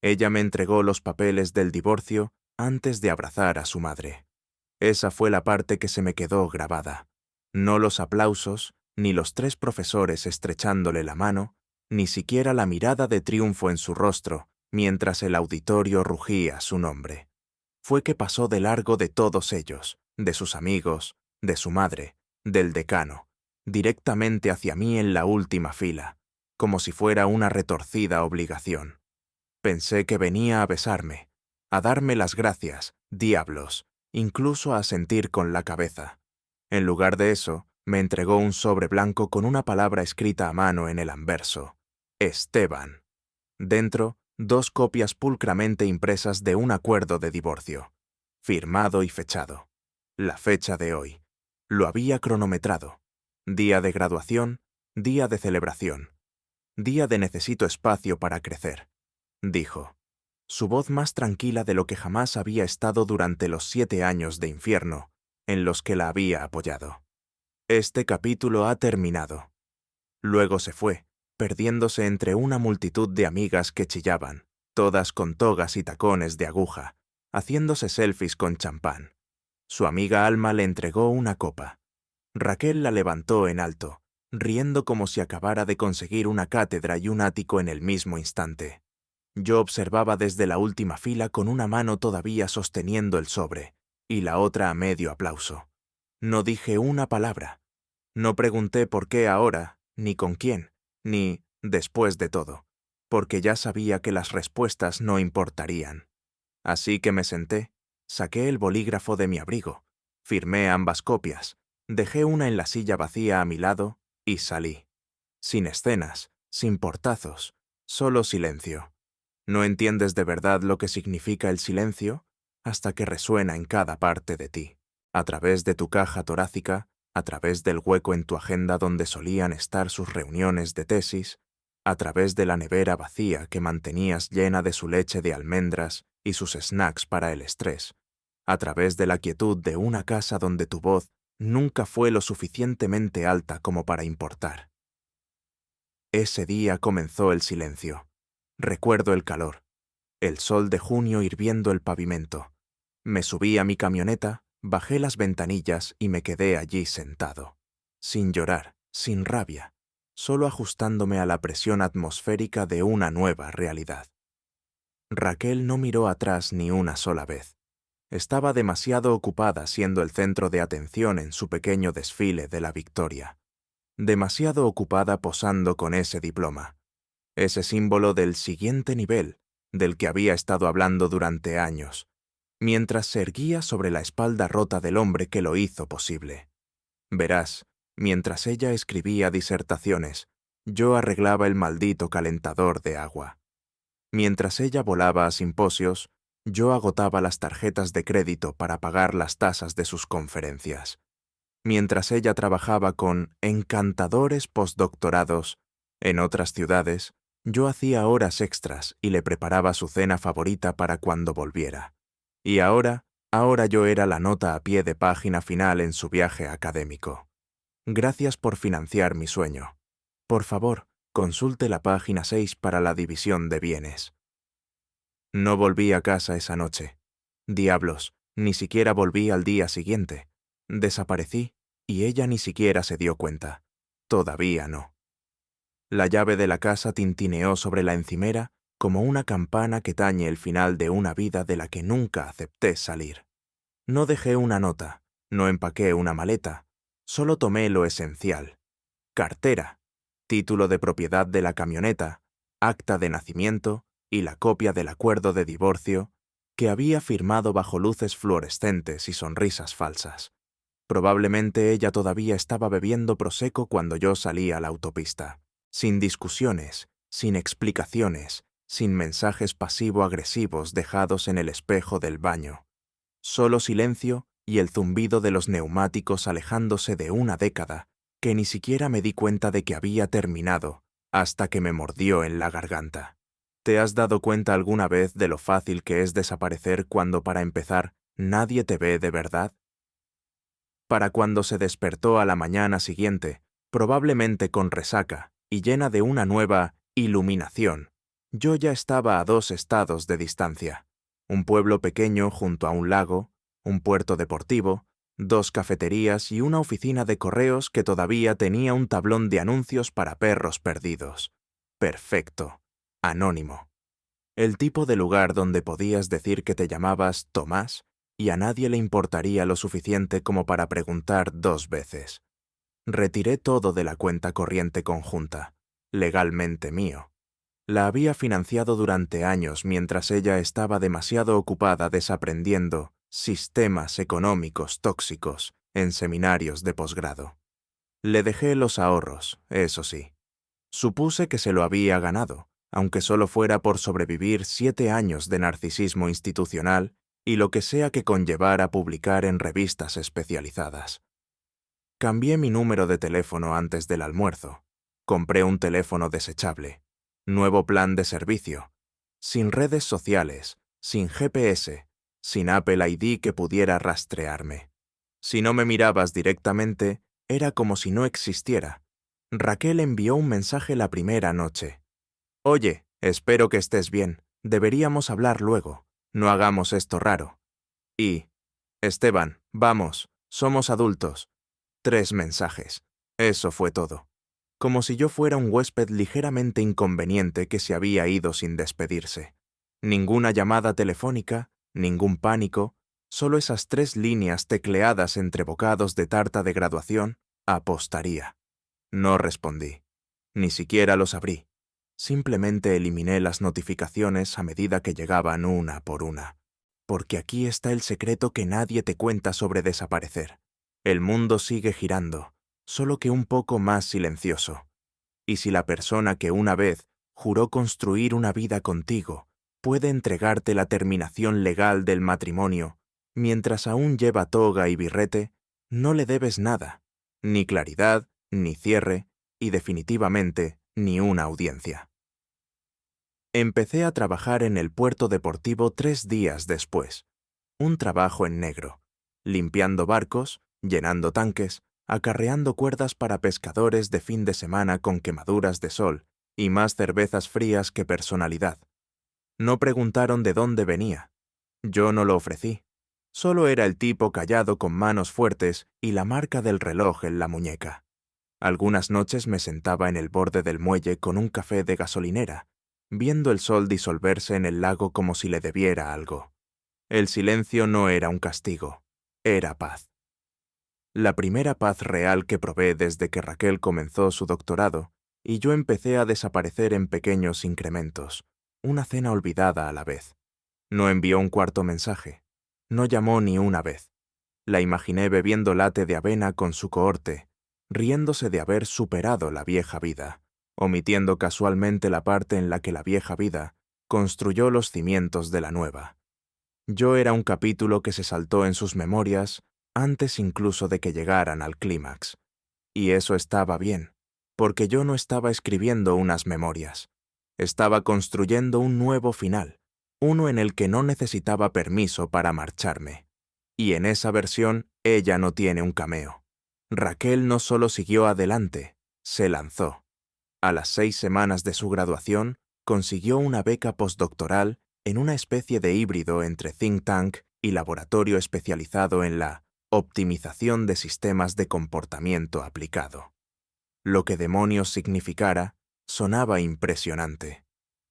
Ella me entregó los papeles del divorcio antes de abrazar a su madre. Esa fue la parte que se me quedó grabada. No los aplausos, ni los 3 profesores estrechándole la mano, ni siquiera la mirada de triunfo en su rostro mientras el auditorio rugía su nombre. Fue que pasó de largo de todos ellos, de sus amigos, de su madre, del decano, directamente hacia mí en la última fila, como si fuera una retorcida obligación. Pensé que venía a besarme, a darme las gracias, diablos, incluso a asentir con la cabeza. En lugar de eso, me entregó un sobre blanco con una palabra escrita a mano en el anverso: Esteban. Dentro, 2 copias pulcramente impresas de un acuerdo de divorcio, firmado y fechado. La fecha de hoy. Lo había cronometrado. Día de graduación, día de celebración. Día de necesito espacio para crecer, dijo. Su voz más tranquila de lo que jamás había estado durante los 7 años de infierno en los que la había apoyado. Este capítulo ha terminado. Luego se fue, perdiéndose entre una multitud de amigas que chillaban, todas con togas y tacones de aguja, haciéndose selfies con champán. Su amiga Alma le entregó una copa. Raquel la levantó en alto, riendo como si acabara de conseguir una cátedra y un ático en el mismo instante. Yo observaba desde la última fila con una mano todavía sosteniendo el sobre y la otra a medio aplauso. No dije una palabra. No pregunté por qué ahora, ni con quién, ni después de todo, porque ya sabía que las respuestas no importarían. Así que me senté, saqué el bolígrafo de mi abrigo, firmé ambas copias, dejé una en la silla vacía a mi lado y salí. Sin escenas, sin portazos, solo silencio. No entiendes de verdad lo que significa el silencio hasta que resuena en cada parte de ti, a través de tu caja torácica, a través del hueco en tu agenda donde solían estar sus reuniones de tesis, a través de la nevera vacía que mantenías llena de su leche de almendras y sus snacks para el estrés, a través de la quietud de una casa donde tu voz nunca fue lo suficientemente alta como para importar. Ese día comenzó el silencio. Recuerdo el calor, el sol de junio hirviendo el pavimento. Me subí a mi camioneta, bajé las ventanillas y me quedé allí sentado, sin llorar, sin rabia, solo ajustándome a la presión atmosférica de una nueva realidad. Raquel no miró atrás ni una sola vez. Estaba demasiado ocupada siendo el centro de atención en su pequeño desfile de la victoria. Demasiado ocupada posando con ese diploma, ese símbolo del siguiente nivel, del que había estado hablando durante años, mientras se erguía sobre la espalda rota del hombre que lo hizo posible. Verás, mientras ella escribía disertaciones, yo arreglaba el maldito calentador de agua. Mientras ella volaba a simposios, yo agotaba las tarjetas de crédito para pagar las tasas de sus conferencias. Mientras ella trabajaba con encantadores postdoctorados en otras ciudades, yo hacía horas extras y le preparaba su cena favorita para cuando volviera. Y ahora yo era la nota a pie de página final en su viaje académico. Gracias por financiar mi sueño. Por favor, consulte la página 6 para la división de bienes. No volví a casa esa noche. Diablos, ni siquiera volví al día siguiente. Desaparecí y ella ni siquiera se dio cuenta. Todavía no. La llave de la casa tintineó sobre la encimera como una campana que tañe el final de una vida de la que nunca acepté salir. No dejé una nota, no empaqué una maleta, solo tomé lo esencial: cartera, título de propiedad de la camioneta, acta de nacimiento y la copia del acuerdo de divorcio que había firmado bajo luces fluorescentes y sonrisas falsas. Probablemente ella todavía estaba bebiendo prosecco cuando yo salí a la autopista. Sin discusiones, sin explicaciones, sin mensajes pasivo-agresivos dejados en el espejo del baño. Solo silencio y el zumbido de los neumáticos alejándose de una década que ni siquiera me di cuenta de que había terminado hasta que me mordió en la garganta. ¿Te has dado cuenta alguna vez de lo fácil que es desaparecer cuando, para empezar, nadie te ve de verdad? Para cuando se despertó a la mañana siguiente, probablemente con resaca y llena de una nueva iluminación, Yo ya estaba a 2 estados de distancia. Un pueblo pequeño junto a un lago, un puerto deportivo, 2 cafeterías y una oficina de correos que todavía tenía un tablón de anuncios para perros perdidos. Perfecto. Anónimo. El tipo de lugar donde podías decir que te llamabas Tomás y a nadie le importaría lo suficiente como para preguntar 2 veces. Retiré todo de la cuenta corriente conjunta, legalmente mío. La había financiado durante años mientras ella estaba demasiado ocupada desaprendiendo sistemas económicos tóxicos en seminarios de posgrado. Le dejé los ahorros, eso sí. Supuse que se lo había ganado, aunque solo fuera por sobrevivir 7 años de narcisismo institucional y lo que sea que conllevara publicar en revistas especializadas. Cambié mi número de teléfono antes del almuerzo. Compré un teléfono desechable. Nuevo plan de servicio. Sin redes sociales, sin GPS, sin Apple ID que pudiera rastrearme. Si no me mirabas directamente, era como si no existiera. Raquel envió un mensaje la primera noche. Oye, espero que estés bien. Deberíamos hablar luego. No hagamos esto raro. Y, Esteban, vamos, somos adultos. 3 mensajes. Eso fue todo. Como si yo fuera un huésped ligeramente inconveniente que se había ido sin despedirse. Ninguna llamada telefónica, ningún pánico, solo esas 3 líneas tecleadas entre bocados de tarta de graduación, apostaría. No respondí. Ni siquiera los abrí. Simplemente eliminé las notificaciones a medida que llegaban una por una. Porque aquí está el secreto que nadie te cuenta sobre desaparecer. El mundo sigue girando, solo que un poco más silencioso. Y si la persona que una vez juró construir una vida contigo puede entregarte la terminación legal del matrimonio, mientras aún lleva toga y birrete, no le debes nada, ni claridad, ni cierre, y definitivamente ni una audiencia. Empecé a trabajar en el puerto deportivo 3 días después. Un trabajo en negro, limpiando barcos, llenando tanques, acarreando cuerdas para pescadores de fin de semana con quemaduras de sol y más cervezas frías que personalidad. No preguntaron de dónde venía. Yo no lo ofrecí. Solo era el tipo callado con manos fuertes y la marca del reloj en la muñeca. Algunas noches me sentaba en el borde del muelle con un café de gasolinera, viendo el sol disolverse en el lago como si le debiera algo. El silencio no era un castigo, era paz. La primera paz real que probé desde que Raquel comenzó su doctorado y yo empecé a desaparecer en pequeños incrementos, una cena olvidada a la vez. No envió un cuarto mensaje, no llamó ni una vez. La imaginé bebiendo latte de avena con su cohorte, riéndose de haber superado la vieja vida, omitiendo casualmente la parte en la que la vieja vida construyó los cimientos de la nueva. Yo era un capítulo que se saltó en sus memorias antes incluso de que llegaran al clímax. Y eso estaba bien, porque yo no estaba escribiendo unas memorias. Estaba construyendo un nuevo final, uno en el que no necesitaba permiso para marcharme. Y en esa versión, ella no tiene un cameo. Raquel no solo siguió adelante, se lanzó. A las 6 semanas de su graduación, consiguió una beca postdoctoral en una especie de híbrido entre think tank y laboratorio especializado en la optimización de sistemas de comportamiento aplicado. Lo que demonios significara, sonaba impresionante.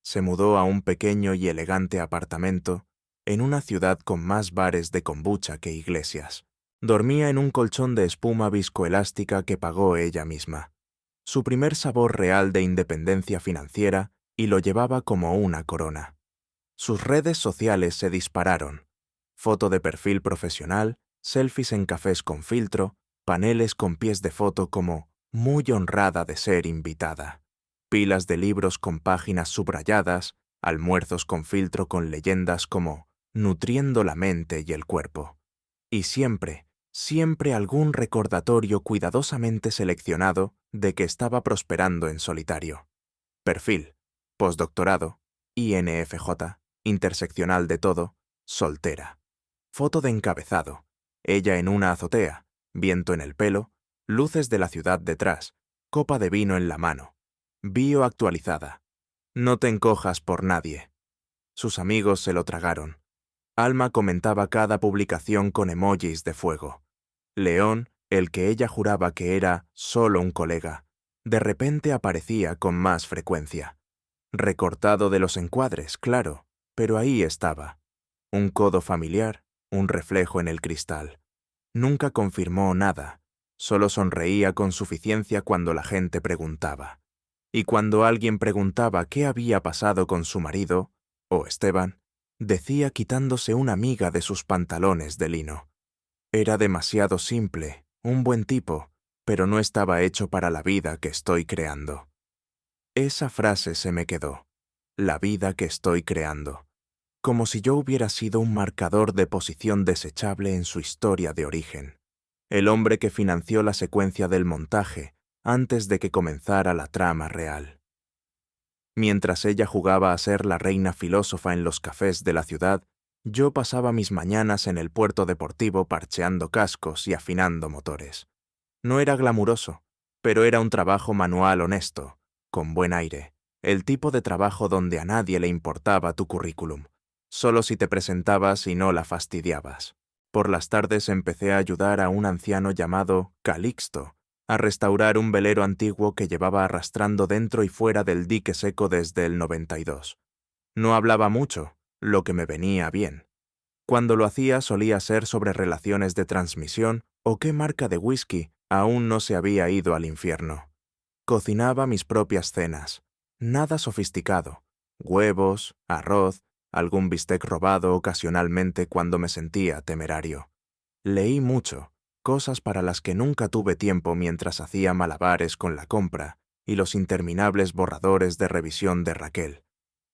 Se mudó a un pequeño y elegante apartamento en una ciudad con más bares de kombucha que iglesias. Dormía en un colchón de espuma viscoelástica que pagó ella misma. Su primer sabor real de independencia financiera y lo llevaba como una corona. Sus redes sociales se dispararon. Foto de perfil profesional, selfies en cafés con filtro, paneles con pies de foto como muy honrada de ser invitada, pilas de libros con páginas subrayadas, almuerzos con filtro con leyendas como nutriendo la mente y el cuerpo. Y siempre, siempre algún recordatorio cuidadosamente seleccionado de que estaba prosperando en solitario. Perfil, postdoctorado, INFJ, interseccional de todo, soltera. Foto de encabezado, ella en una azotea, viento en el pelo, luces de la ciudad detrás, copa de vino en la mano. Bio actualizada. No te encojas por nadie. Sus amigos se lo tragaron. Alma comentaba cada publicación con emojis de fuego. León, el que ella juraba que era solo un colega, de repente aparecía con más frecuencia. Recortado de los encuadres, claro, pero ahí estaba. Un codo familiar, un reflejo en el cristal. Nunca confirmó nada, solo sonreía con suficiencia cuando la gente preguntaba. Y cuando alguien preguntaba qué había pasado con su marido, o Esteban, decía quitándose una miga de sus pantalones de lino. Era demasiado simple, un buen tipo, pero no estaba hecho para la vida que estoy creando. Esa frase se me quedó. La vida que estoy creando. Como si yo hubiera sido un marcador de posición desechable en su historia de origen. El hombre que financió la secuencia del montaje antes de que comenzara la trama real. Mientras ella jugaba a ser la reina filósofa en los cafés de la ciudad, yo pasaba mis mañanas en el puerto deportivo parcheando cascos y afinando motores. No era glamuroso, pero era un trabajo manual honesto, con buen aire, el tipo de trabajo donde a nadie le importaba tu currículum, solo si te presentabas y no la fastidiabas. Por las tardes empecé a ayudar a un anciano llamado Calixto a restaurar un velero antiguo que llevaba arrastrando dentro y fuera del dique seco desde el 92. No hablaba mucho, lo que me venía bien. Cuando lo hacía solía ser sobre relaciones de transmisión o qué marca de whisky aún no se había ido al infierno. Cocinaba mis propias cenas. Nada sofisticado. Huevos, arroz, algún bistec robado ocasionalmente cuando me sentía temerario. Leí mucho, cosas para las que nunca tuve tiempo mientras hacía malabares con la compra y los interminables borradores de revisión de Raquel.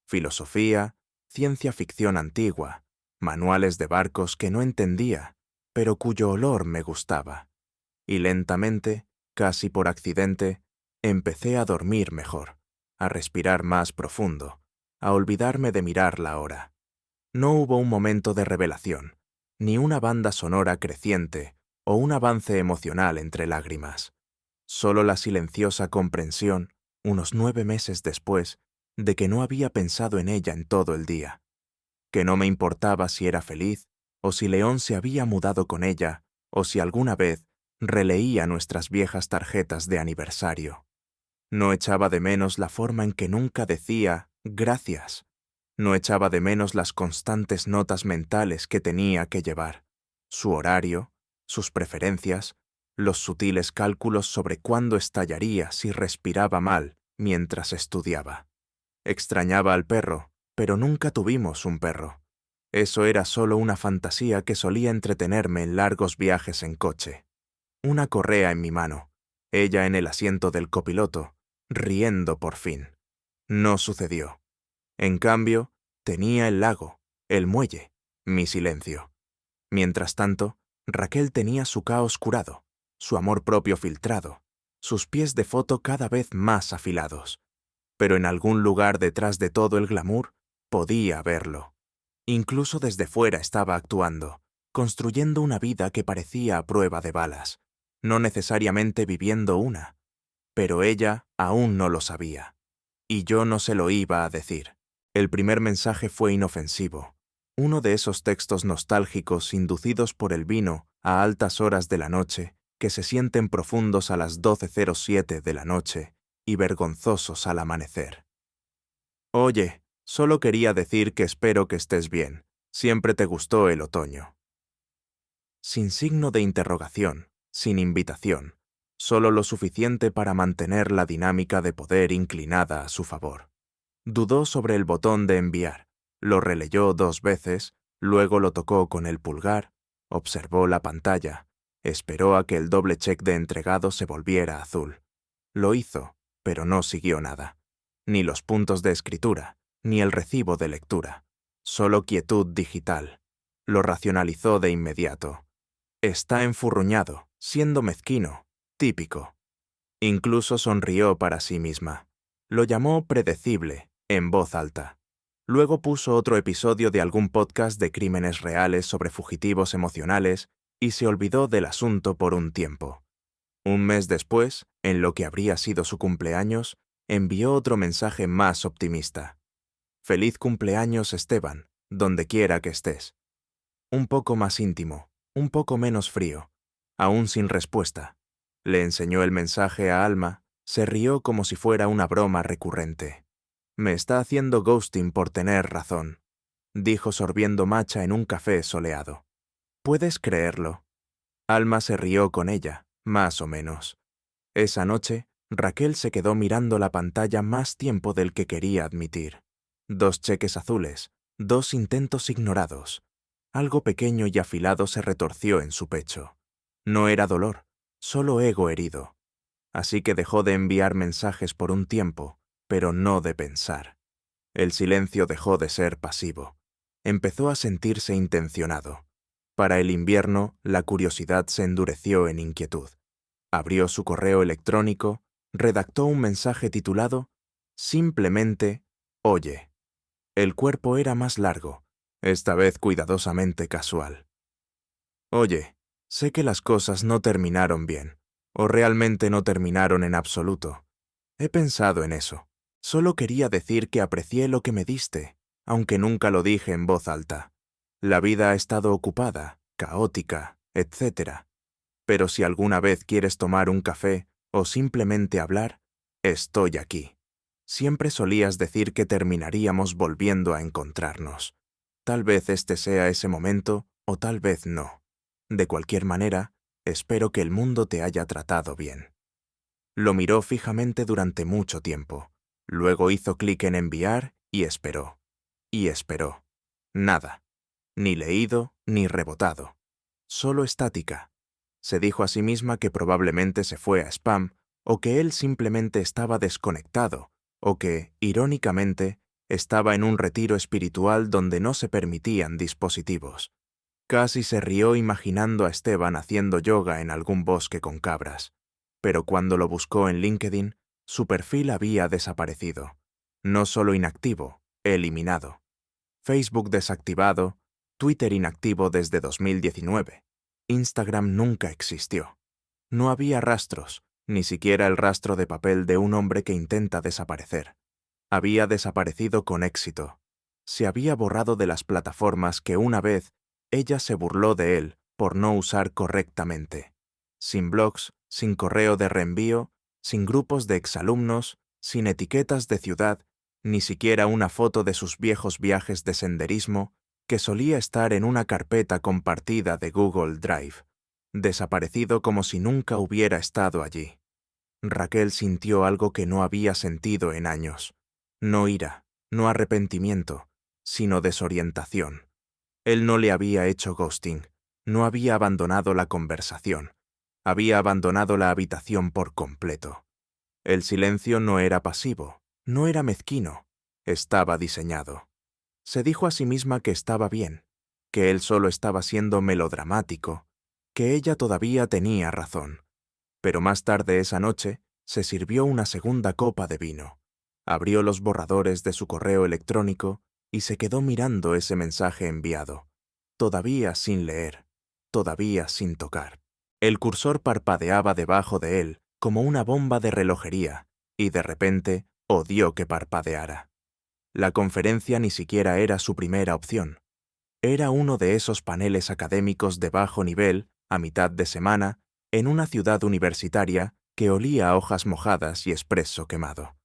Filosofía, ciencia ficción antigua, manuales de barcos que no entendía, pero cuyo olor me gustaba. Y lentamente, casi por accidente, empecé a dormir mejor, a respirar más profundo, a olvidarme de mirar la hora. No hubo un momento de revelación, ni una banda sonora creciente o un avance emocional entre lágrimas. Solo la silenciosa comprensión, unos 9 meses después, de que no había pensado en ella en todo el día, que no me importaba si era feliz, o si León se había mudado con ella, o si alguna vez releía nuestras viejas tarjetas de aniversario. No echaba de menos la forma en que nunca decía «gracias». No echaba de menos las constantes notas mentales que tenía que llevar, su horario, sus preferencias, los sutiles cálculos sobre cuándo estallaría si respiraba mal mientras estudiaba. Extrañaba al perro, pero nunca tuvimos un perro. Eso era solo una fantasía que solía entretenerme en largos viajes en coche. Una correa en mi mano, ella en el asiento del copiloto, riendo por fin. No sucedió. En cambio, tenía el lago, el muelle, mi silencio. Mientras tanto, Raquel tenía su caos curado, su amor propio filtrado, sus pies de foto cada vez más afilados. Pero en algún lugar detrás de todo el glamour, podía verlo. Incluso desde fuera estaba actuando, construyendo una vida que parecía a prueba de balas, no necesariamente viviendo una. Pero ella aún no lo sabía. Y yo no se lo iba a decir. El primer mensaje fue inofensivo. Uno de esos textos nostálgicos inducidos por el vino a altas horas de la noche, que se sienten profundos a las 12:07 de la noche y vergonzosos al amanecer. Oye, solo quería decir que espero que estés bien. Siempre te gustó el otoño. Sin signo de interrogación, sin invitación, solo lo suficiente para mantener la dinámica de poder inclinada a su favor. Dudó sobre el botón de enviar, lo releyó 2 veces, luego lo tocó con el pulgar, observó la pantalla, esperó a que el doble check de entregado se volviera azul. Lo hizo, pero no siguió nada. Ni los puntos de escritura, ni el recibo de lectura. Solo quietud digital. Lo racionalizó de inmediato. Está enfurruñado, siendo mezquino, típico. Incluso sonrió para sí misma. Lo llamó predecible, en voz alta. Luego puso otro episodio de algún podcast de crímenes reales sobre fugitivos emocionales y se olvidó del asunto por un tiempo. Un mes después, en lo que habría sido su cumpleaños, envió otro mensaje más optimista. Feliz cumpleaños, Esteban, donde quiera que estés. Un poco más íntimo, un poco menos frío, aún sin respuesta. Le enseñó el mensaje a Alma, se rió como si fuera una broma recurrente. Me está haciendo ghosting por tener razón, dijo sorbiendo matcha en un café soleado. ¿Puedes creerlo? Alma se rió con ella, más o menos. Esa noche, Raquel se quedó mirando la pantalla más tiempo del que quería admitir. 2 cheques azules, 2 intentos ignorados. Algo pequeño y afilado se retorció en su pecho. No era dolor, solo ego herido. Así que dejó de enviar mensajes por un tiempo, pero no de pensar. El silencio dejó de ser pasivo. Empezó a sentirse intencionado. Para el invierno, la curiosidad se endureció en inquietud. Abrió su correo electrónico, redactó un mensaje titulado simplemente «Oye». El cuerpo era más largo, esta vez cuidadosamente casual. «Oye, sé que las cosas no terminaron bien, o realmente no terminaron en absoluto. He pensado en eso. Solo quería decir que aprecié lo que me diste, aunque nunca lo dije en voz alta. La vida ha estado ocupada, caótica, etc. Pero si alguna vez quieres tomar un café o simplemente hablar, estoy aquí. Siempre solías decir que terminaríamos volviendo a encontrarnos. Tal vez este sea ese momento o tal vez no. De cualquier manera, espero que el mundo te haya tratado bien». Lo miró fijamente durante mucho tiempo. Luego hizo clic en enviar y esperó. Y esperó. Nada. Ni leído ni rebotado. Solo estática. Se dijo a sí misma que probablemente se fue a spam, o que él simplemente estaba desconectado, o que, irónicamente, estaba en un retiro espiritual donde no se permitían dispositivos. Casi se rió imaginando a Esteban haciendo yoga en algún bosque con cabras. Pero cuando lo buscó en LinkedIn, su perfil había desaparecido. No solo inactivo, eliminado. Facebook desactivado, Twitter inactivo desde 2019. Instagram nunca existió. No había rastros, ni siquiera el rastro de papel de un hombre que intenta desaparecer. Había desaparecido con éxito. Se había borrado de las plataformas que una vez ella se burló de él por no usar correctamente. Sin blogs, sin correo de reenvío, sin grupos de exalumnos, sin etiquetas de ciudad, ni siquiera una foto de sus viejos viajes de senderismo que solía estar en una carpeta compartida de Google Drive. Desaparecido como si nunca hubiera estado allí. Raquel sintió algo que no había sentido en años. No ira, no arrepentimiento, sino desorientación. Él no le había hecho ghosting, no había abandonado la conversación, había abandonado la habitación por completo. El silencio no era pasivo, no era mezquino, estaba diseñado. Se dijo a sí misma que estaba bien, que él solo estaba siendo melodramático, que ella todavía tenía razón. Pero más tarde esa noche se sirvió una segunda copa de vino, abrió los borradores de su correo electrónico y se quedó mirando ese mensaje enviado, todavía sin leer, todavía sin tocar. El cursor parpadeaba debajo de él como una bomba de relojería y de repente odió que parpadeara. La conferencia ni siquiera era su primera opción. Era uno de esos paneles académicos de bajo nivel, a mitad de semana, en una ciudad universitaria que olía a hojas mojadas y espresso quemado.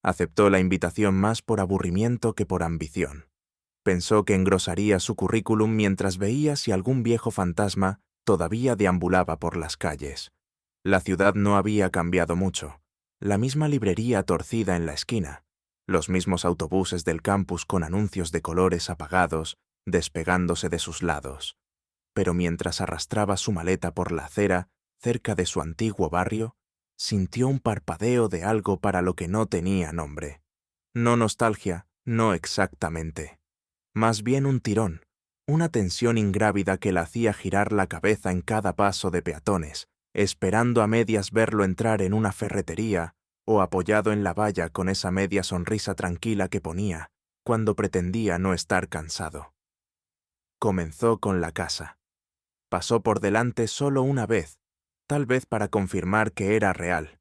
Aceptó la invitación más por aburrimiento que por ambición. Pensó que engrosaría su currículum mientras veía si algún viejo fantasma todavía deambulaba por las calles. La ciudad no había cambiado mucho. La misma librería torcida en la esquina, los mismos autobuses del campus con anuncios de colores apagados despegándose de sus lados. Pero mientras arrastraba su maleta por la acera, cerca de su antiguo barrio, sintió un parpadeo de algo para lo que no tenía nombre. No nostalgia, no exactamente. Más bien un tirón, una tensión ingrávida que la hacía girar la cabeza en cada paso de peatones, esperando a medias verlo entrar en una ferretería o apoyado en la valla con esa media sonrisa tranquila que ponía cuando pretendía no estar cansado. Comenzó con la casa. Pasó por delante solo una vez, tal vez para confirmar que era real.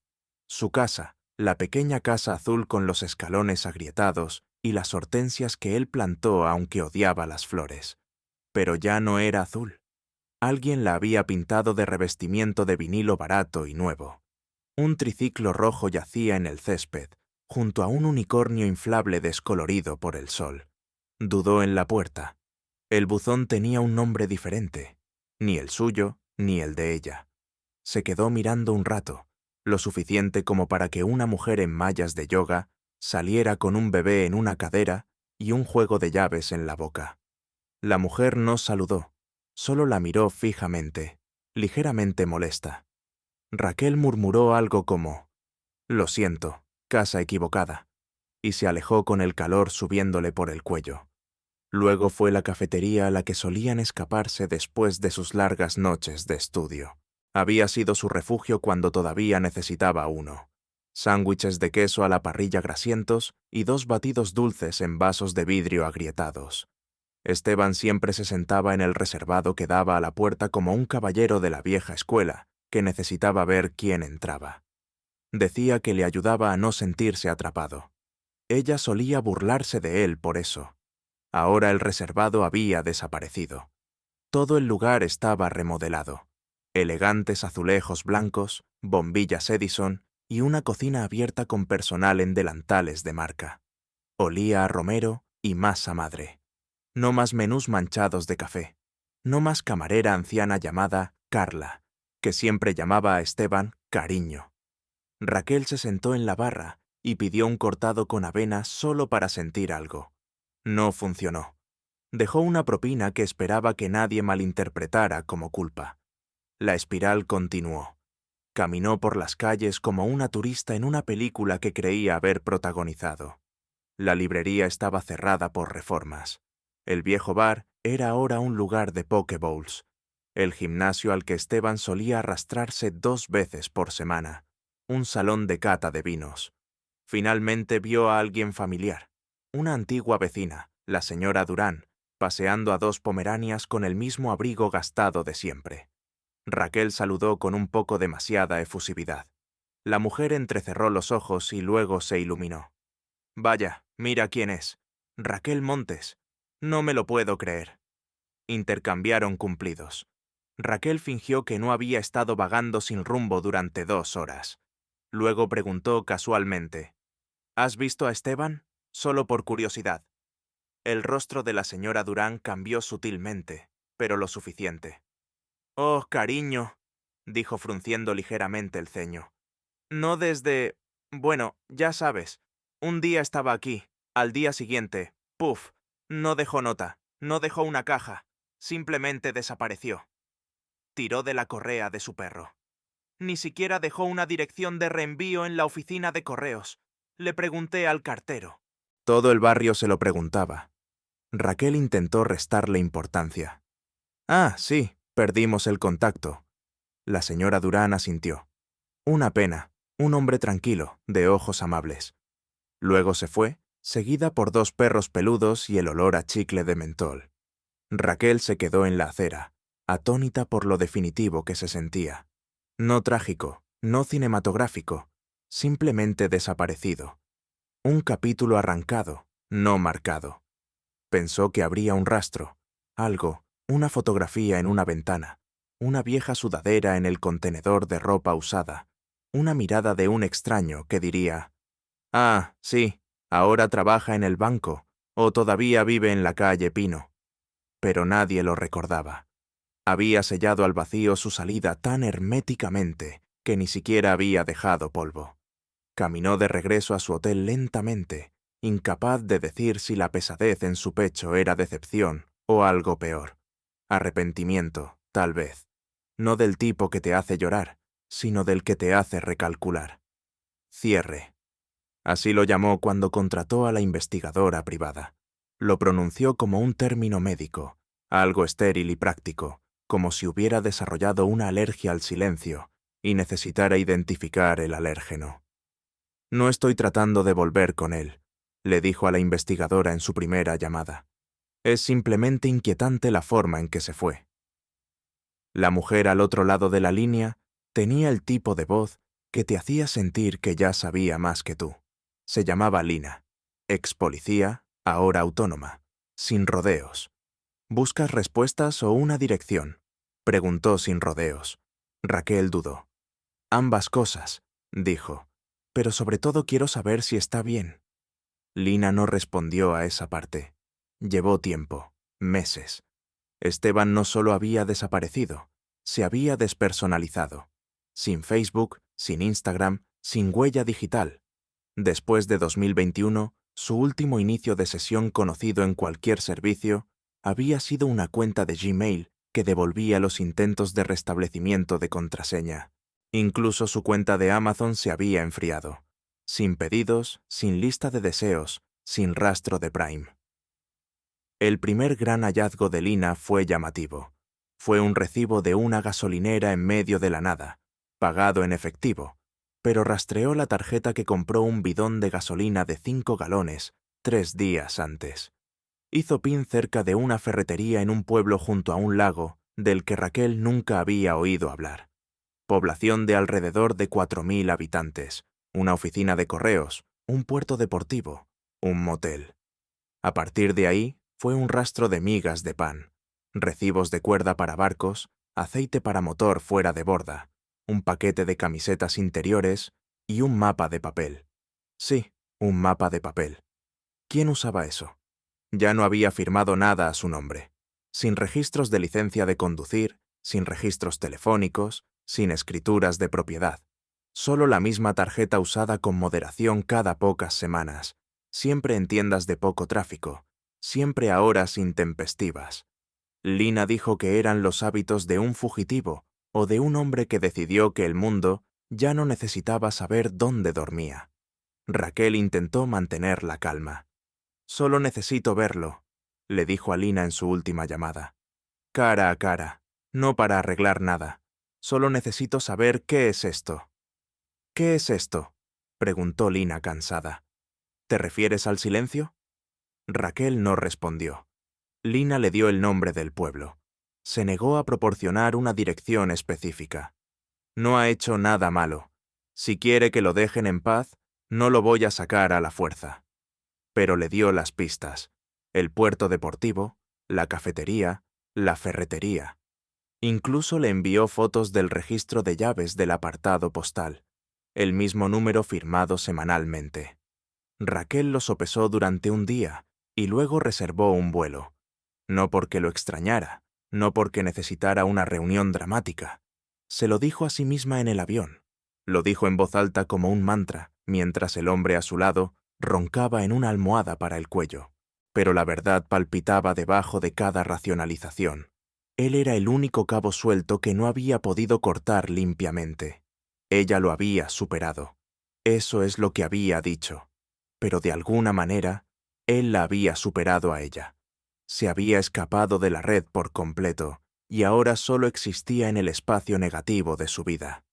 Su casa, la pequeña casa azul con los escalones agrietados y las hortensias que él plantó aunque odiaba las flores. Pero ya no era azul. Alguien la había pintado de revestimiento de vinilo barato y nuevo. Un triciclo rojo yacía en el césped, junto a un unicornio inflable descolorido por el sol. Dudó en la puerta. El buzón tenía un nombre diferente, ni el suyo ni el de ella. Se quedó mirando un rato, lo suficiente como para que una mujer en mallas de yoga saliera con un bebé en una cadera y un juego de llaves en la boca. La mujer no saludó, solo la miró fijamente, ligeramente molesta. Raquel murmuró algo como, «Lo siento, casa equivocada», y se alejó con el calor subiéndole por el cuello. Luego fue la cafetería a la que solían escaparse después de sus largas noches de estudio. Había sido su refugio cuando todavía necesitaba uno. Sándwiches de queso a la parrilla grasientos y 2 batidos dulces en vasos de vidrio agrietados. Esteban siempre se sentaba en el reservado que daba a la puerta como un caballero de la vieja escuela, que necesitaba ver quién entraba. Decía que le ayudaba a no sentirse atrapado. Ella solía burlarse de él por eso. Ahora el reservado había desaparecido. Todo el lugar estaba remodelado. Elegantes azulejos blancos, bombillas Edison y una cocina abierta con personal en delantales de marca. Olía a romero y masa madre. No más menús manchados de café. No más camarera anciana llamada Carla, que siempre llamaba a Esteban cariño. Raquel se sentó en la barra y pidió un cortado con avena solo para sentir algo. No funcionó. Dejó una propina que esperaba que nadie malinterpretara como culpa. La espiral continuó. Caminó por las calles como una turista en una película que creía haber protagonizado. La librería estaba cerrada por reformas. El viejo bar era ahora un lugar de pokeballs. El gimnasio al que Esteban solía arrastrarse 2 veces por semana. Un salón de cata de vinos. Finalmente vio a alguien familiar. Una antigua vecina, la señora Durán, paseando a 2 pomeranias con el mismo abrigo gastado de siempre. Raquel saludó con un poco demasiada efusividad. La mujer entrecerró los ojos y luego se iluminó. «Vaya, mira quién es. Raquel Montes. No me lo puedo creer». Intercambiaron cumplidos. Raquel fingió que no había estado vagando sin rumbo durante 2 horas. Luego preguntó casualmente, «¿Has visto a Esteban?» Solo por curiosidad. El rostro de la señora Durán cambió sutilmente, pero lo suficiente. «Oh, cariño», dijo frunciendo ligeramente el ceño. «No desde... Bueno, ya sabes. Un día estaba aquí. Al día siguiente, ¡puf! No dejó nota, no dejó una caja. Simplemente desapareció». Tiró de la correa de su perro. «Ni siquiera dejó una dirección de reenvío en la oficina de correos. Le pregunté al cartero». Todo el barrio se lo preguntaba. Raquel intentó restarle importancia. «Ah, sí, perdimos el contacto». La señora Durán asintió. «Una pena, un hombre tranquilo, de ojos amables». Luego se fue, seguida por 2 perros peludos y el olor a chicle de mentol. Raquel se quedó en la acera, atónita por lo definitivo que se sentía. No trágico, no cinematográfico, simplemente desaparecido. Un capítulo arrancado, no marcado. Pensó que habría un rastro, algo, una fotografía en una ventana, una vieja sudadera en el contenedor de ropa usada, una mirada de un extraño que diría, «Ah, sí, ahora trabaja en el banco, o todavía vive en la calle Pino». Pero nadie lo recordaba. Había sellado al vacío su salida tan herméticamente que ni siquiera había dejado polvo. Caminó de regreso a su hotel lentamente, incapaz de decir si la pesadez en su pecho era decepción o algo peor. Arrepentimiento, tal vez. No del tipo que te hace llorar, sino del que te hace recalcular. Cierre. Así lo llamó cuando contrató a la investigadora privada. Lo pronunció como un término médico, algo estéril y práctico, como si hubiera desarrollado una alergia al silencio y necesitara identificar el alérgeno. «No estoy tratando de volver con él», le dijo a la investigadora en su primera llamada. «Es simplemente inquietante la forma en que se fue». La mujer al otro lado de la línea tenía el tipo de voz que te hacía sentir que ya sabía más que tú. Se llamaba Lina, ex policía, ahora autónoma, sin rodeos. ¿Buscas respuestas o una dirección?, preguntó sin rodeos. Raquel dudó. Ambas cosas, dijo, pero sobre todo quiero saber si está bien. Lina no respondió a esa parte. Llevó tiempo, meses. Esteban no solo había desaparecido, se había despersonalizado. Sin Facebook, sin Instagram, sin huella digital. Después de 2021, su último inicio de sesión conocido en cualquier servicio había sido una cuenta de Gmail que devolvía los intentos de restablecimiento de contraseña. Incluso su cuenta de Amazon se había enfriado. Sin pedidos, sin lista de deseos, sin rastro de Prime. El primer gran hallazgo de Lina fue llamativo. Fue un recibo de una gasolinera en medio de la nada, pagado en efectivo, pero rastreó la tarjeta que compró un bidón de gasolina de 5 galones 3 días antes. Hizo pin cerca de una ferretería en un pueblo junto a un lago del que Raquel nunca había oído hablar. Población de alrededor de 4.000 habitantes, una oficina de correos, un puerto deportivo, un motel. A partir de ahí, fue un rastro de migas de pan, recibos de cuerda para barcos, aceite para motor fuera de borda, un paquete de camisetas interiores y un mapa de papel. Sí, un mapa de papel. ¿Quién usaba eso? Ya no había firmado nada a su nombre. Sin registros de licencia de conducir, sin registros telefónicos, sin escrituras de propiedad. Solo la misma tarjeta usada con moderación cada pocas semanas, siempre en tiendas de poco tráfico, siempre a horas intempestivas. Lina dijo que eran los hábitos de un fugitivo o de un hombre que decidió que el mundo ya no necesitaba saber dónde dormía. Raquel intentó mantener la calma. «Solo necesito verlo», le dijo a Lina en su última llamada. «Cara a cara, no para arreglar nada. Solo necesito saber qué es esto». «¿Qué es esto?», preguntó Lina cansada. «¿Te refieres al silencio?». Raquel no respondió. Lina le dio el nombre del pueblo. Se negó a proporcionar una dirección específica. «No ha hecho nada malo. Si quiere que lo dejen en paz, no lo voy a sacar a la fuerza». Pero le dio las pistas: el puerto deportivo, la cafetería, la ferretería. Incluso le envió fotos del registro de llaves del apartado postal, el mismo número firmado semanalmente. Raquel lo sopesó durante un día y luego reservó un vuelo. No porque lo extrañara, no porque necesitara una reunión dramática. Se lo dijo a sí misma en el avión. Lo dijo en voz alta como un mantra, mientras el hombre a su lado roncaba en una almohada para el cuello. Pero la verdad palpitaba debajo de cada racionalización. Él era el único cabo suelto que no había podido cortar limpiamente. Ella lo había superado. Eso es lo que había dicho. Pero de alguna manera, él la había superado a ella. Se había escapado de la red por completo y ahora solo existía en el espacio negativo de su vida.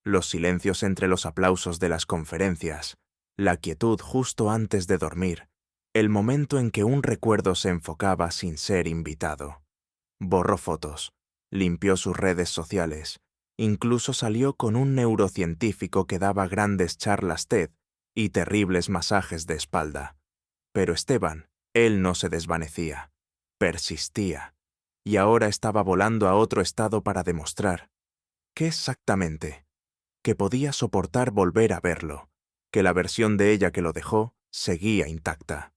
Los silencios entre los aplausos de las conferencias, la quietud justo antes de dormir, el momento en que un recuerdo se enfocaba sin ser invitado. Borró fotos, limpió sus redes sociales, incluso salió con un neurocientífico que daba grandes charlas TED y terribles masajes de espalda. Pero Esteban, él no se desvanecía, persistía, y ahora estaba volando a otro estado para demostrar. ¿Qué exactamente? Que podía soportar volver a verlo, que la versión de ella que lo dejó seguía intacta.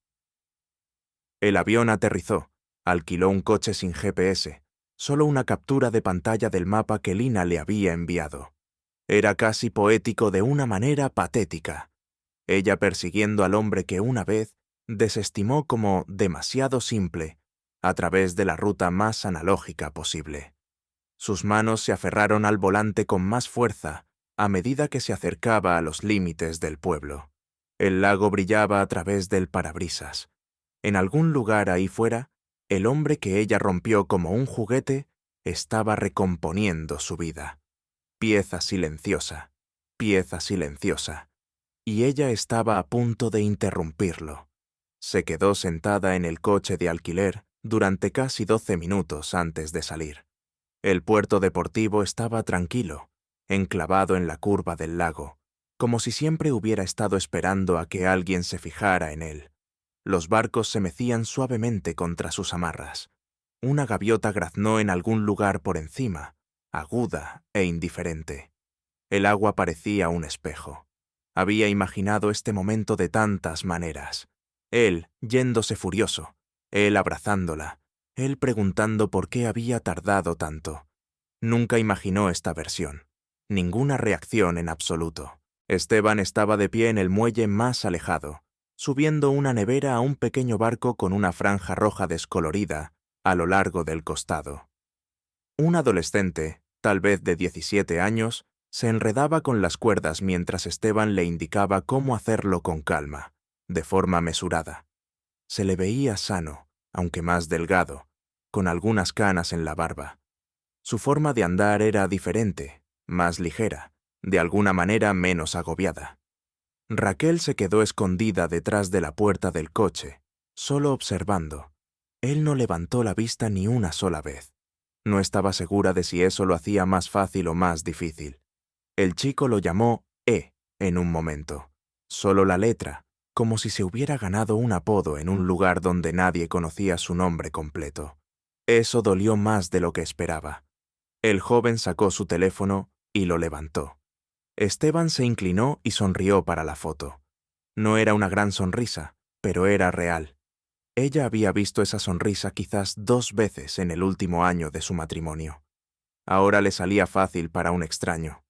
El avión aterrizó, alquiló un coche sin GPS, solo una captura de pantalla del mapa que Lina le había enviado. Era casi poético de una manera patética. Ella persiguiendo al hombre que una vez desestimó como demasiado simple, a través de la ruta más analógica posible. Sus manos se aferraron al volante con más fuerza a medida que se acercaba a los límites del pueblo. El lago brillaba a través del parabrisas. En algún lugar ahí fuera, el hombre que ella rompió como un juguete estaba recomponiendo su vida. Pieza silenciosa, pieza silenciosa. Y ella estaba a punto de interrumpirlo. Se quedó sentada en el coche de alquiler durante casi 12 minutos antes de salir. El puerto deportivo estaba tranquilo. enclavado en la curva del lago, como si siempre hubiera estado esperando a que alguien se fijara en él. Los barcos se mecían suavemente contra sus amarras. Una gaviota graznó en algún lugar por encima, aguda e indiferente. El agua parecía un espejo. Había imaginado este momento de tantas maneras. Él yéndose furioso, él abrazándola, él preguntando por qué había tardado tanto. Nunca imaginó esta versión. Ninguna reacción en absoluto. Esteban estaba de pie en el muelle más alejado, subiendo una nevera a un pequeño barco con una franja roja descolorida a lo largo del costado. Un adolescente, tal vez de 17 años, se enredaba con las cuerdas mientras Esteban le indicaba cómo hacerlo con calma, de forma mesurada. Se le veía sano, aunque más delgado, con algunas canas en la barba. Su forma de andar era diferente, más ligera, de alguna manera menos agobiada. Raquel se quedó escondida detrás de la puerta del coche, solo observando. Él no levantó la vista ni una sola vez. No estaba segura de si eso lo hacía más fácil o más difícil. El chico lo llamó E en un momento. Solo la letra, como si se hubiera ganado un apodo en un lugar donde nadie conocía su nombre completo. Eso dolió más de lo que esperaba. El joven sacó su teléfono y lo levantó. Esteban se inclinó y sonrió para la foto. No era una gran sonrisa, pero era real. Ella había visto esa sonrisa quizás 2 veces en el último año de su matrimonio. Ahora le salía fácil para un extraño.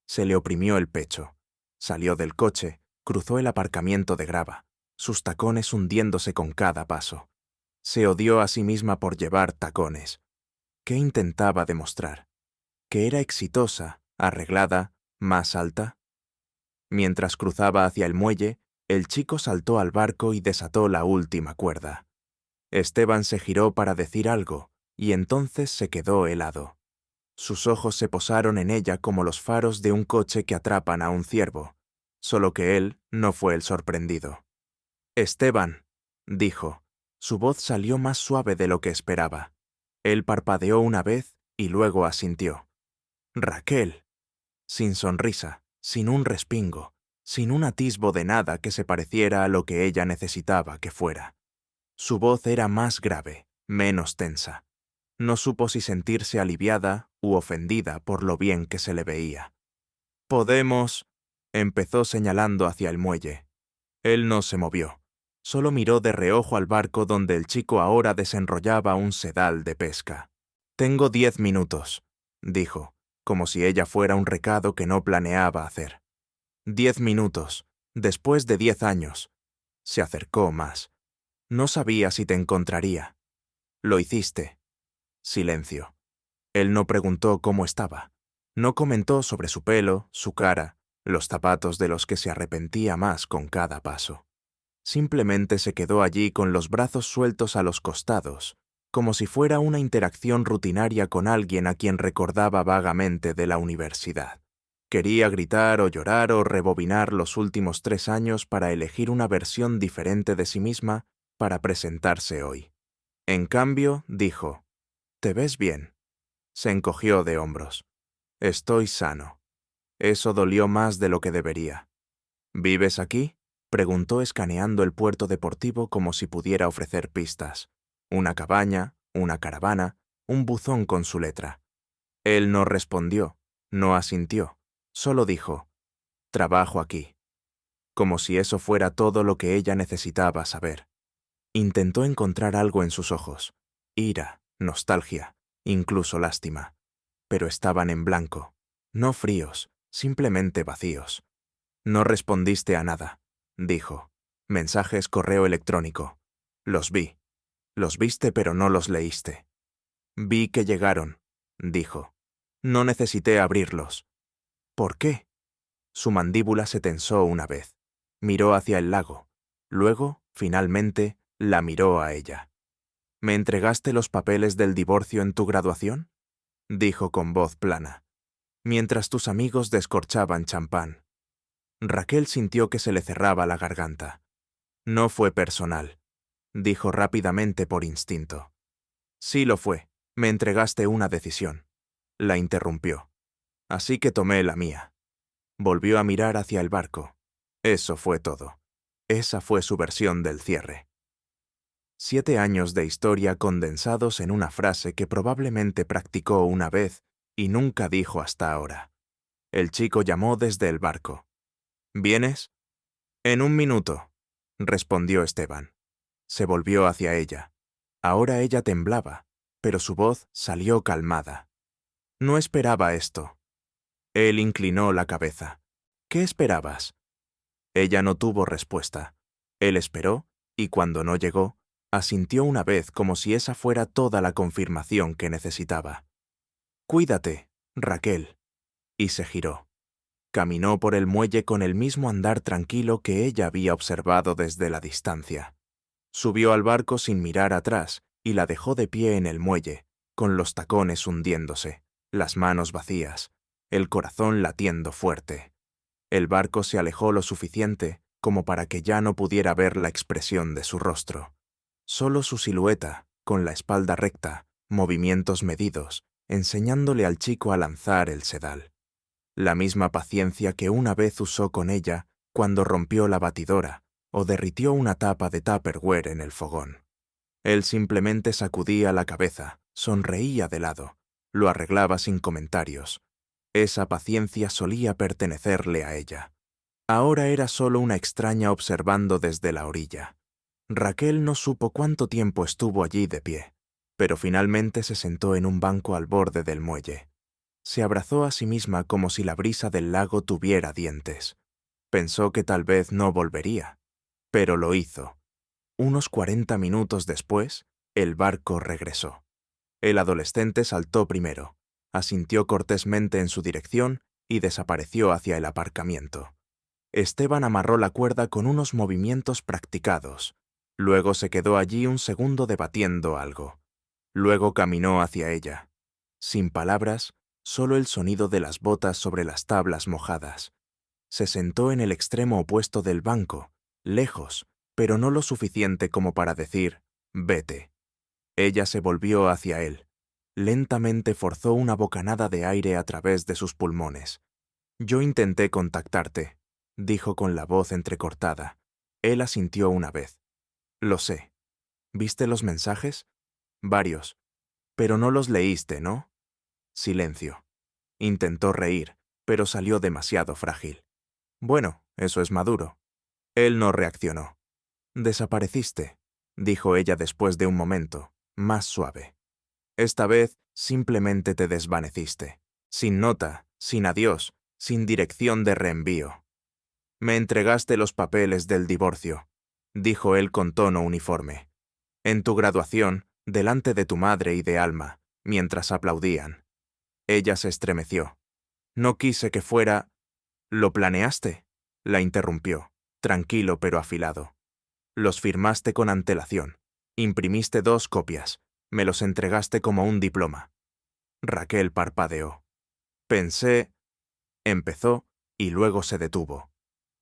Se le oprimió el pecho. Salió del coche, cruzó el aparcamiento de grava, sus tacones hundiéndose con cada paso. Se odió a sí misma por llevar tacones. ¿Qué intentaba demostrar? ¿Que era exitosa, arreglada, más alta? Mientras cruzaba hacia el muelle, el chico saltó al barco y desató la última cuerda. Esteban se giró para decir algo, y entonces se quedó helado. Sus ojos se posaron en ella como los faros de un coche que atrapan a un ciervo, solo que él no fue el sorprendido. «Esteban», dijo. Su voz salió más suave de lo que esperaba. Él parpadeó una vez y luego asintió. «Raquel», sin sonrisa, sin un respingo, sin un atisbo de nada que se pareciera a lo que ella necesitaba que fuera. Su voz era más grave, menos tensa. No supo si sentirse aliviada u ofendida por lo bien que se le veía. «Podemos», empezó señalando hacia el muelle. Él no se movió. Solo miró de reojo al barco donde el chico ahora desenrollaba un sedal de pesca. «Tengo 10 minutos», dijo, como si ella fuera un recado que no planeaba hacer. 10 minutos, después de 10 años. Se acercó más. «No sabía si te encontraría. Lo hiciste». Silencio. Él no preguntó cómo estaba. No comentó sobre su pelo, su cara, los zapatos de los que se arrepentía más con cada paso. Simplemente se quedó allí con los brazos sueltos a los costados, como si fuera una interacción rutinaria con alguien a quien recordaba vagamente de la universidad. Quería gritar o llorar o rebobinar los últimos 3 años para elegir una versión diferente de sí misma para presentarse hoy. En cambio, dijo, «¿Te ves bien?» Se encogió de hombros. «Estoy sano». Eso dolió más de lo que debería. «¿Vives aquí?», preguntó escaneando el puerto deportivo como si pudiera ofrecer pistas. Una cabaña, una caravana, un buzón con su letra. Él no respondió, no asintió, solo dijo, «Trabajo aquí». Como si eso fuera todo lo que ella necesitaba saber. Intentó encontrar algo en sus ojos. Ira, nostalgia, incluso lástima. Pero estaban en blanco. No fríos, simplemente vacíos. «No respondiste a nada», dijo. «Mensajes correo electrónico. Los vi. Los viste pero no los leíste». «Vi que llegaron», dijo. «No necesité abrirlos». «¿Por qué?» Su mandíbula se tensó una vez. Miró hacia el lago. Luego, finalmente, la miró a ella. «¿Me entregaste los papeles del divorcio en tu graduación?», dijo con voz plana, mientras tus amigos descorchaban champán. Raquel sintió que se le cerraba la garganta. «No fue personal», dijo rápidamente por instinto. «Sí lo fue. Me entregaste una decisión». La interrumpió. así que tomé la mía. Volvió a mirar hacia el barco. Eso fue todo. Esa fue su versión del cierre. 7 años de historia condensados en una frase que probablemente practicó una vez y nunca dijo hasta ahora. El chico llamó desde el barco. ¿Vienes? En un minuto, respondió Esteban. Se volvió hacia ella. Ahora ella temblaba, pero su voz salió calmada. No esperaba esto. Él inclinó la cabeza. ¿Qué esperabas? Ella no tuvo respuesta. Él esperó, y cuando no llegó, asintió una vez como si esa fuera toda la confirmación que necesitaba. Cuídate, Raquel. Y se giró. Caminó por el muelle con el mismo andar tranquilo que ella había observado desde la distancia. Subió al barco sin mirar atrás y la dejó de pie en el muelle, con los tacones hundiéndose, las manos vacías, el corazón latiendo fuerte. El barco se alejó lo suficiente como para que ya no pudiera ver la expresión de su rostro. Solo su silueta, con la espalda recta, movimientos medidos, enseñándole al chico a lanzar el sedal. La misma paciencia que una vez usó con ella cuando rompió la batidora o derritió una tapa de Tupperware en el fogón. Él simplemente sacudía la cabeza, sonreía de lado, lo arreglaba sin comentarios. Esa paciencia solía pertenecerle a ella. Ahora era solo una extraña observando desde la orilla. Raquel no supo cuánto tiempo estuvo allí de pie, pero finalmente se sentó en un banco al borde del muelle. Se abrazó a sí misma como si la brisa del lago tuviera dientes. Pensó que tal vez no volvería, pero lo hizo. Unos 40 minutos después, el barco regresó. El adolescente saltó primero, asintió cortésmente en su dirección y desapareció hacia el aparcamiento. Esteban amarró la cuerda con unos movimientos practicados. Luego se quedó allí un segundo debatiendo algo. Luego caminó hacia ella. Sin palabras, solo el sonido de las botas sobre las tablas mojadas. Se sentó en el extremo opuesto del banco, lejos, pero no lo suficiente como para decir, vete. Ella se volvió hacia él. Lentamente forzó una bocanada de aire a través de sus pulmones. Yo intenté contactarte, dijo con la voz entrecortada. Él asintió una vez. Lo sé. ¿Viste los mensajes? Varios. Pero no los leíste, ¿no? Silencio. Intentó reír, pero salió demasiado frágil. Bueno, eso es maduro. Él no reaccionó. Desapareciste, dijo ella después de un momento, más suave. Esta vez simplemente te desvaneciste, sin nota, sin adiós, sin dirección de reenvío. Me entregaste los papeles del divorcio, dijo él con tono uniforme. En tu graduación, delante de tu madre y de Alma, mientras aplaudían. Ella se estremeció. No quise que fuera... ¿Lo planeaste? La interrumpió, tranquilo pero afilado. Los firmaste con antelación. Imprimiste 2 copias. Me los entregaste como un diploma. Raquel parpadeó. Pensé... Empezó y luego se detuvo.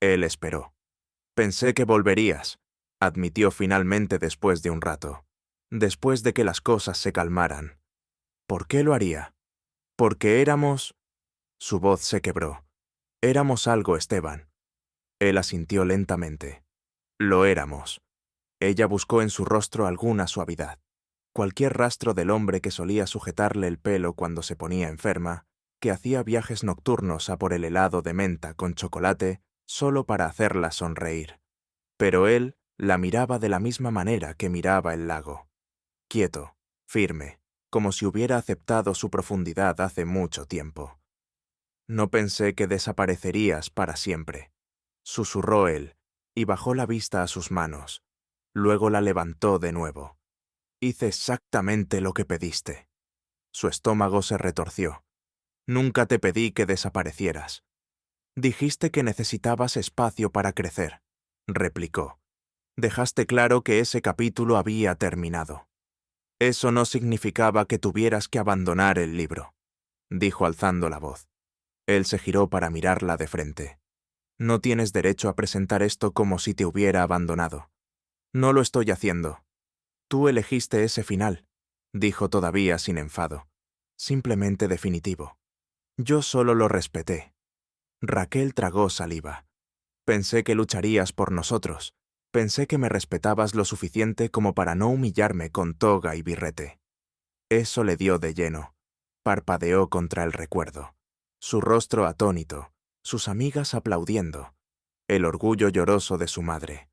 Él esperó. Pensé que volverías, admitió finalmente después de un rato. Después de que las cosas se calmaran. ¿Por qué lo haría? Porque éramos... Su voz se quebró. Éramos algo, Esteban. Él asintió lentamente. Lo éramos. Ella buscó en su rostro alguna suavidad. Cualquier rastro del hombre que solía sujetarle el pelo cuando se ponía enferma, que hacía viajes nocturnos a por el helado de menta con chocolate solo para hacerla sonreír. Pero él la miraba de la misma manera que miraba el lago. Quieto, firme, como si hubiera aceptado su profundidad hace mucho tiempo. No pensé que desaparecerías para siempre, susurró él, y bajó la vista a sus manos. Luego la levantó de nuevo. Hice exactamente lo que pediste. Su estómago se retorció. Nunca te pedí que desaparecieras. Dijiste que necesitabas espacio para crecer, replicó. Dejaste claro que ese capítulo había terminado. Eso no significaba que tuvieras que abandonar el libro, dijo alzando la voz. Él se giró para mirarla de frente. No tienes derecho a presentar esto como si te hubiera abandonado. No lo estoy haciendo. Tú elegiste ese final, dijo todavía sin enfado. Simplemente definitivo. Yo solo lo respeté. Raquel tragó saliva. Pensé que lucharías por nosotros. Pensé que me respetabas lo suficiente como para no humillarme con toga y birrete. Eso le dio de lleno. Parpadeó contra el recuerdo. Su rostro atónito, sus amigas aplaudiendo, el orgullo lloroso de su madre.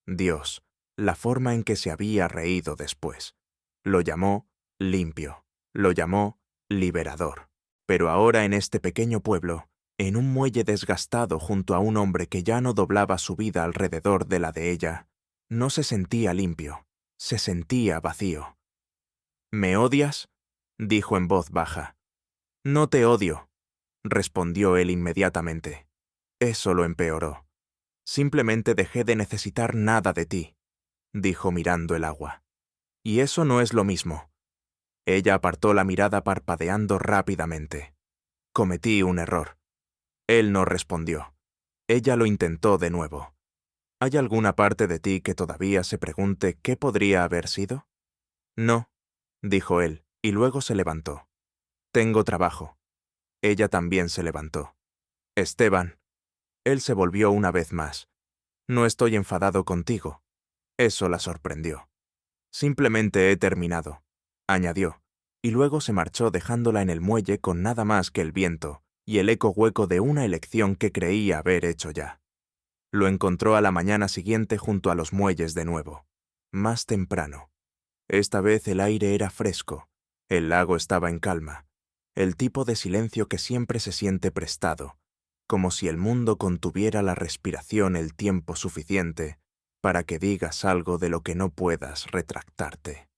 Dios, la forma en que se había reído después. Lo llamó limpio, lo llamó liberador. Pero ahora en este pequeño pueblo, en un muelle desgastado junto a un hombre que ya no doblaba su vida alrededor de la de ella, no se sentía limpio, se sentía vacío. ¿Me odias?, dijo en voz baja. No te odio, respondió él inmediatamente. Eso lo empeoró. Simplemente dejé de necesitar nada de ti, dijo mirando el agua. Y eso no es lo mismo. Ella apartó la mirada parpadeando rápidamente. Cometí un error. Él no respondió. Ella lo intentó de nuevo. ¿Hay alguna parte de ti que todavía se pregunte qué podría haber sido? No, dijo él, y luego se levantó. Tengo trabajo. Ella también se levantó. Esteban. Él se volvió una vez más. No estoy enfadado contigo. Eso la sorprendió. Simplemente he terminado, añadió, y luego se marchó dejándola en el muelle con nada más que el viento y el eco hueco de una elección que creía haber hecho ya. Lo encontró a la mañana siguiente junto a los muelles de nuevo, más temprano. Esta vez el aire era fresco, el lago estaba en calma, el tipo de silencio que siempre se siente prestado, como si el mundo contuviera la respiración el tiempo suficiente para que digas algo de lo que no puedas retractarte.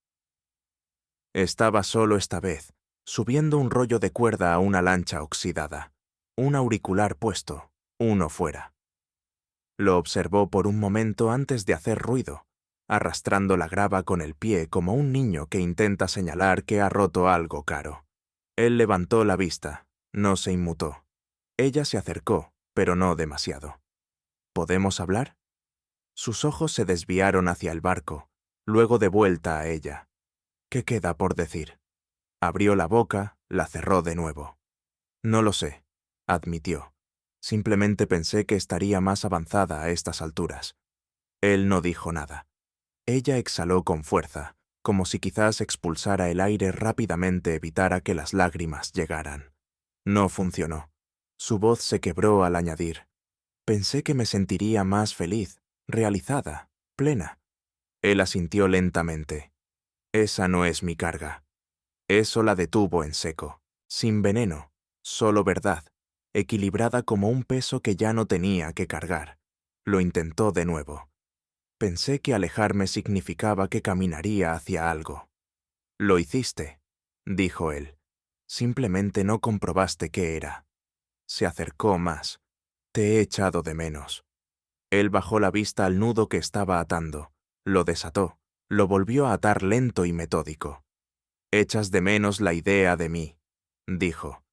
Estaba solo esta vez, subiendo un rollo de cuerda a una lancha oxidada, un auricular puesto, uno fuera. Lo observó por un momento antes de hacer ruido, arrastrando la grava con el pie como un niño que intenta señalar que ha roto algo caro. Él levantó la vista, no se inmutó. Ella se acercó, pero no demasiado. ¿Podemos hablar? Sus ojos se desviaron hacia el barco, luego de vuelta a ella. ¿Qué queda por decir? Abrió la boca, la cerró de nuevo. No lo sé, admitió. Simplemente pensé que estaría más avanzada a estas alturas. Él no dijo nada. Ella exhaló con fuerza, como si quizás expulsara el aire rápidamente evitara que las lágrimas llegaran. No funcionó. Su voz se quebró al añadir. Pensé que me sentiría más feliz, realizada, plena. Él asintió lentamente. Esa no es mi carga. Eso la detuvo en seco, sin veneno, solo verdad, equilibrada como un peso que ya no tenía que cargar. Lo intentó de nuevo. Pensé que alejarme significaba que caminaría hacia algo. Lo hiciste, dijo él. Simplemente no comprobaste qué era. Se acercó más. Te he echado de menos. Él bajó la vista al nudo que estaba atando, lo desató, lo volvió a atar lento y metódico. Echas de menos la idea de mí, dijo.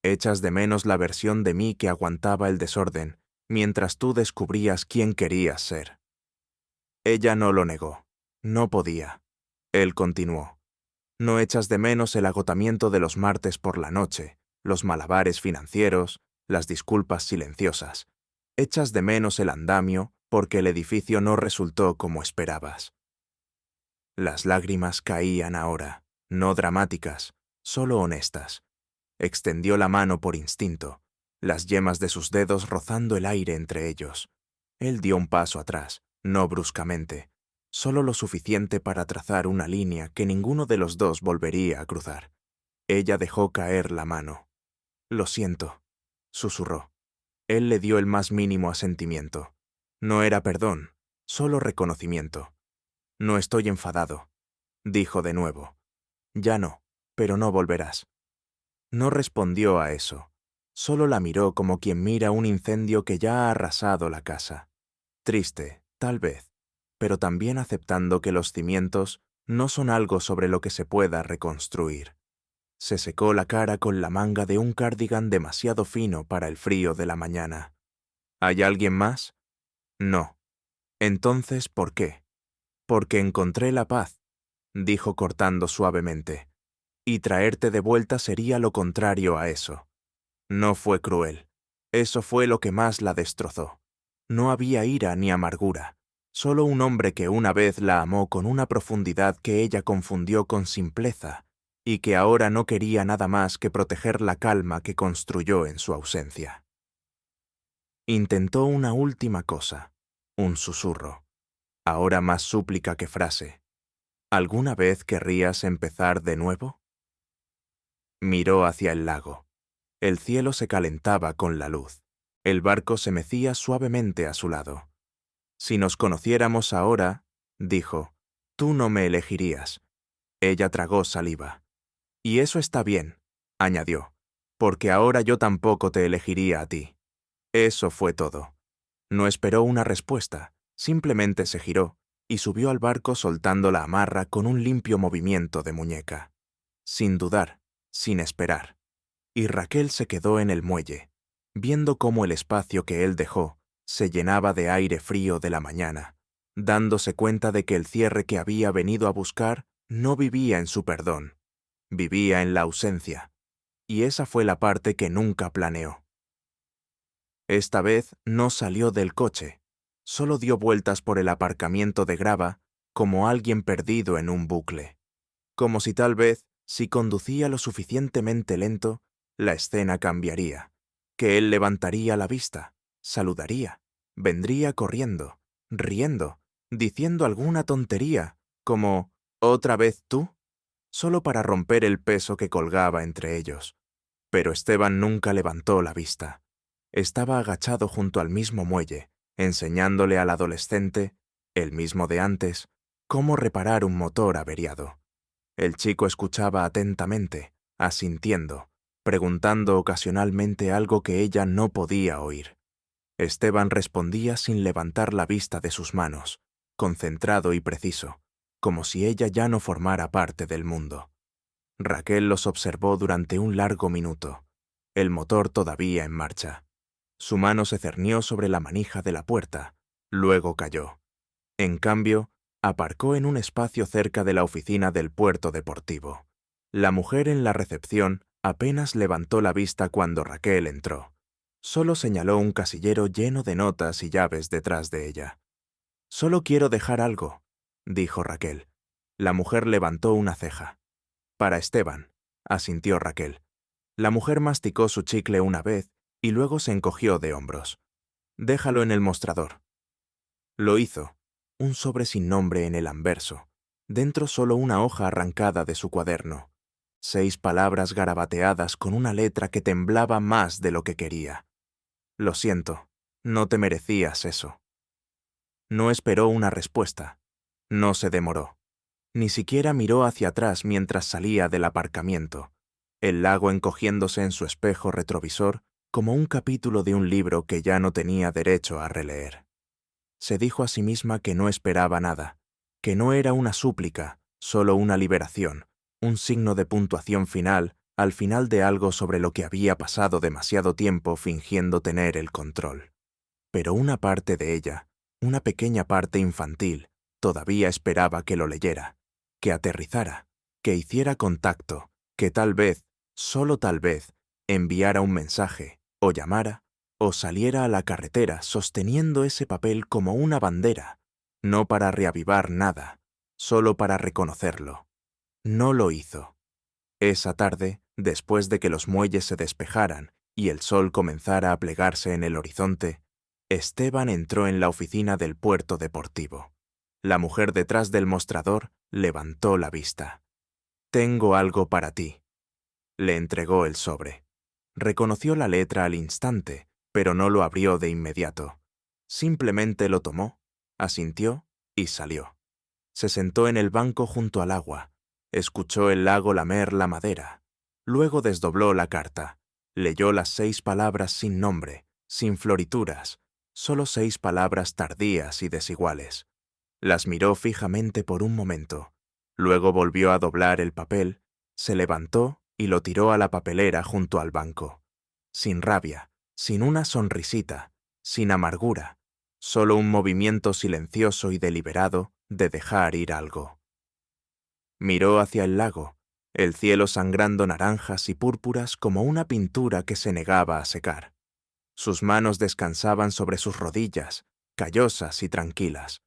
Echas de menos la versión de mí que aguantaba el desorden, mientras tú descubrías quién querías ser. Ella no lo negó. No podía. Él continuó. No echas de menos el agotamiento de los martes por la noche, los malabares financieros, las disculpas silenciosas. Echas de menos el andamio porque el edificio no resultó como esperabas. Las lágrimas caían ahora, no dramáticas, solo honestas. Extendió la mano por instinto, las yemas de sus dedos rozando el aire entre ellos. Él dio un paso atrás, no bruscamente, solo lo suficiente para trazar una línea que ninguno de los dos volvería a cruzar. Ella dejó caer la mano. Lo siento, susurró. Él le dio el más mínimo asentimiento. No era perdón, solo reconocimiento. No estoy enfadado, dijo de nuevo. Ya no, pero no volverás. No respondió a eso. Solo la miró como quien mira un incendio que ya ha arrasado la casa. Triste, tal vez, pero también aceptando que los cimientos no son algo sobre lo que se pueda reconstruir. Se secó la cara con la manga de un cardigan demasiado fino para el frío de la mañana. ¿Hay alguien más? No. Entonces, ¿por qué? Porque encontré la paz, dijo cortando suavemente. Y traerte de vuelta sería lo contrario a eso. No fue cruel. Eso fue lo que más la destrozó. No había ira ni amargura, solo un hombre que una vez la amó con una profundidad que ella confundió con simpleza y que ahora no quería nada más que proteger la calma que construyó en su ausencia. Intentó una última cosa, un susurro, ahora más súplica que frase. ¿Alguna vez querrías empezar de nuevo? Miró hacia el lago. El cielo se calentaba con la luz. El barco se mecía suavemente a su lado. Si nos conociéramos ahora, dijo, tú no me elegirías. Ella tragó saliva. Y eso está bien, añadió, porque ahora yo tampoco te elegiría a ti. Eso fue todo. No esperó una respuesta, simplemente se giró y subió al barco soltando la amarra con un limpio movimiento de muñeca. Sin dudar, sin esperar. Y Raquel se quedó en el muelle, viendo cómo el espacio que él dejó se llenaba de aire frío de la mañana, dándose cuenta de que el cierre que había venido a buscar no vivía en su perdón, vivía en la ausencia, y esa fue la parte que nunca planeó. Esta vez no salió del coche, solo dio vueltas por el aparcamiento de grava como alguien perdido en un bucle, como si tal vez, si conducía lo suficientemente lento, la escena cambiaría, que él levantaría la vista, saludaría, vendría corriendo, riendo, diciendo alguna tontería, como «¿Otra vez tú?», solo para romper el peso que colgaba entre ellos. Pero Esteban nunca levantó la vista. Estaba agachado junto al mismo muelle, enseñándole al adolescente, el mismo de antes, cómo reparar un motor averiado. El chico escuchaba atentamente, asintiendo, preguntando ocasionalmente algo que ella no podía oír. Esteban respondía sin levantar la vista de sus manos, concentrado y preciso, como si ella ya no formara parte del mundo. Raquel los observó durante un largo minuto, el motor todavía en marcha. Su mano se cernió sobre la manija de la puerta, luego cayó. En cambio, aparcó en un espacio cerca de la oficina del puerto deportivo. La mujer en la recepción apenas levantó la vista cuando Raquel entró. Solo señaló un casillero lleno de notas y llaves detrás de ella. «Solo quiero dejar algo», dijo Raquel. La mujer levantó una ceja. «Para Esteban», asintió Raquel. La mujer masticó su chicle una vez y luego se encogió de hombros. «Déjalo en el mostrador». Lo hizo. Un sobre sin nombre en el anverso. Dentro solo una hoja arrancada de su cuaderno. 6 palabras garabateadas con una letra que temblaba más de lo que quería. «Lo siento, no te merecías eso». No esperó una respuesta. No se demoró. Ni siquiera miró hacia atrás mientras salía del aparcamiento, el lago encogiéndose en su espejo retrovisor como un capítulo de un libro que ya no tenía derecho a releer. Se dijo a sí misma que no esperaba nada, que no era una súplica, solo una liberación, un signo de puntuación final al final de algo sobre lo que había pasado demasiado tiempo fingiendo tener el control. Pero una parte de ella, una pequeña parte infantil, todavía esperaba que lo leyera, que aterrizara, que hiciera contacto, que tal vez, solo tal vez, enviara un mensaje, o llamara, o saliera a la carretera sosteniendo ese papel como una bandera, no para reavivar nada, solo para reconocerlo. No lo hizo. Esa tarde, después de que los muelles se despejaran y el sol comenzara a plegarse en el horizonte, Esteban entró en la oficina del puerto deportivo. La mujer detrás del mostrador levantó la vista. «Tengo algo para ti». Le entregó el sobre. Reconoció la letra al instante, pero no lo abrió de inmediato. Simplemente lo tomó, asintió y salió. Se sentó en el banco junto al agua. Escuchó el lago lamer la madera. Luego desdobló la carta. Leyó las 6 palabras sin nombre, sin florituras, solo 6 palabras tardías y desiguales. Las miró fijamente por un momento. Luego volvió a doblar el papel, se levantó y lo tiró a la papelera junto al banco. Sin rabia, sin una sonrisita, sin amargura, solo un movimiento silencioso y deliberado de dejar ir algo. Miró hacia el lago, el cielo sangrando naranjas y púrpuras como una pintura que se negaba a secar. Sus manos descansaban sobre sus rodillas, callosas y tranquilas.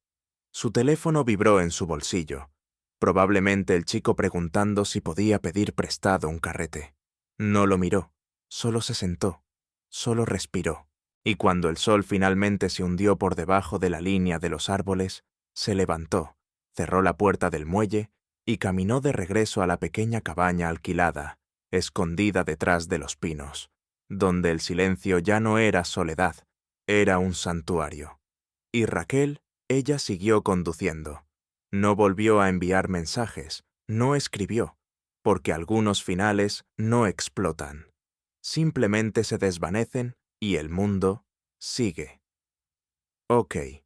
Su teléfono vibró en su bolsillo, probablemente el chico preguntando si podía pedir prestado un carrete. No lo miró, solo se sentó, solo respiró, y cuando el sol finalmente se hundió por debajo de la línea de los árboles, se levantó, cerró la puerta del muelle y caminó de regreso a la pequeña cabaña alquilada, escondida detrás de los pinos, donde el silencio ya no era soledad, era un santuario. Y Raquel, ella siguió conduciendo. No volvió a enviar mensajes, no escribió, porque algunos finales no explotan. Simplemente se desvanecen y el mundo sigue. Ok.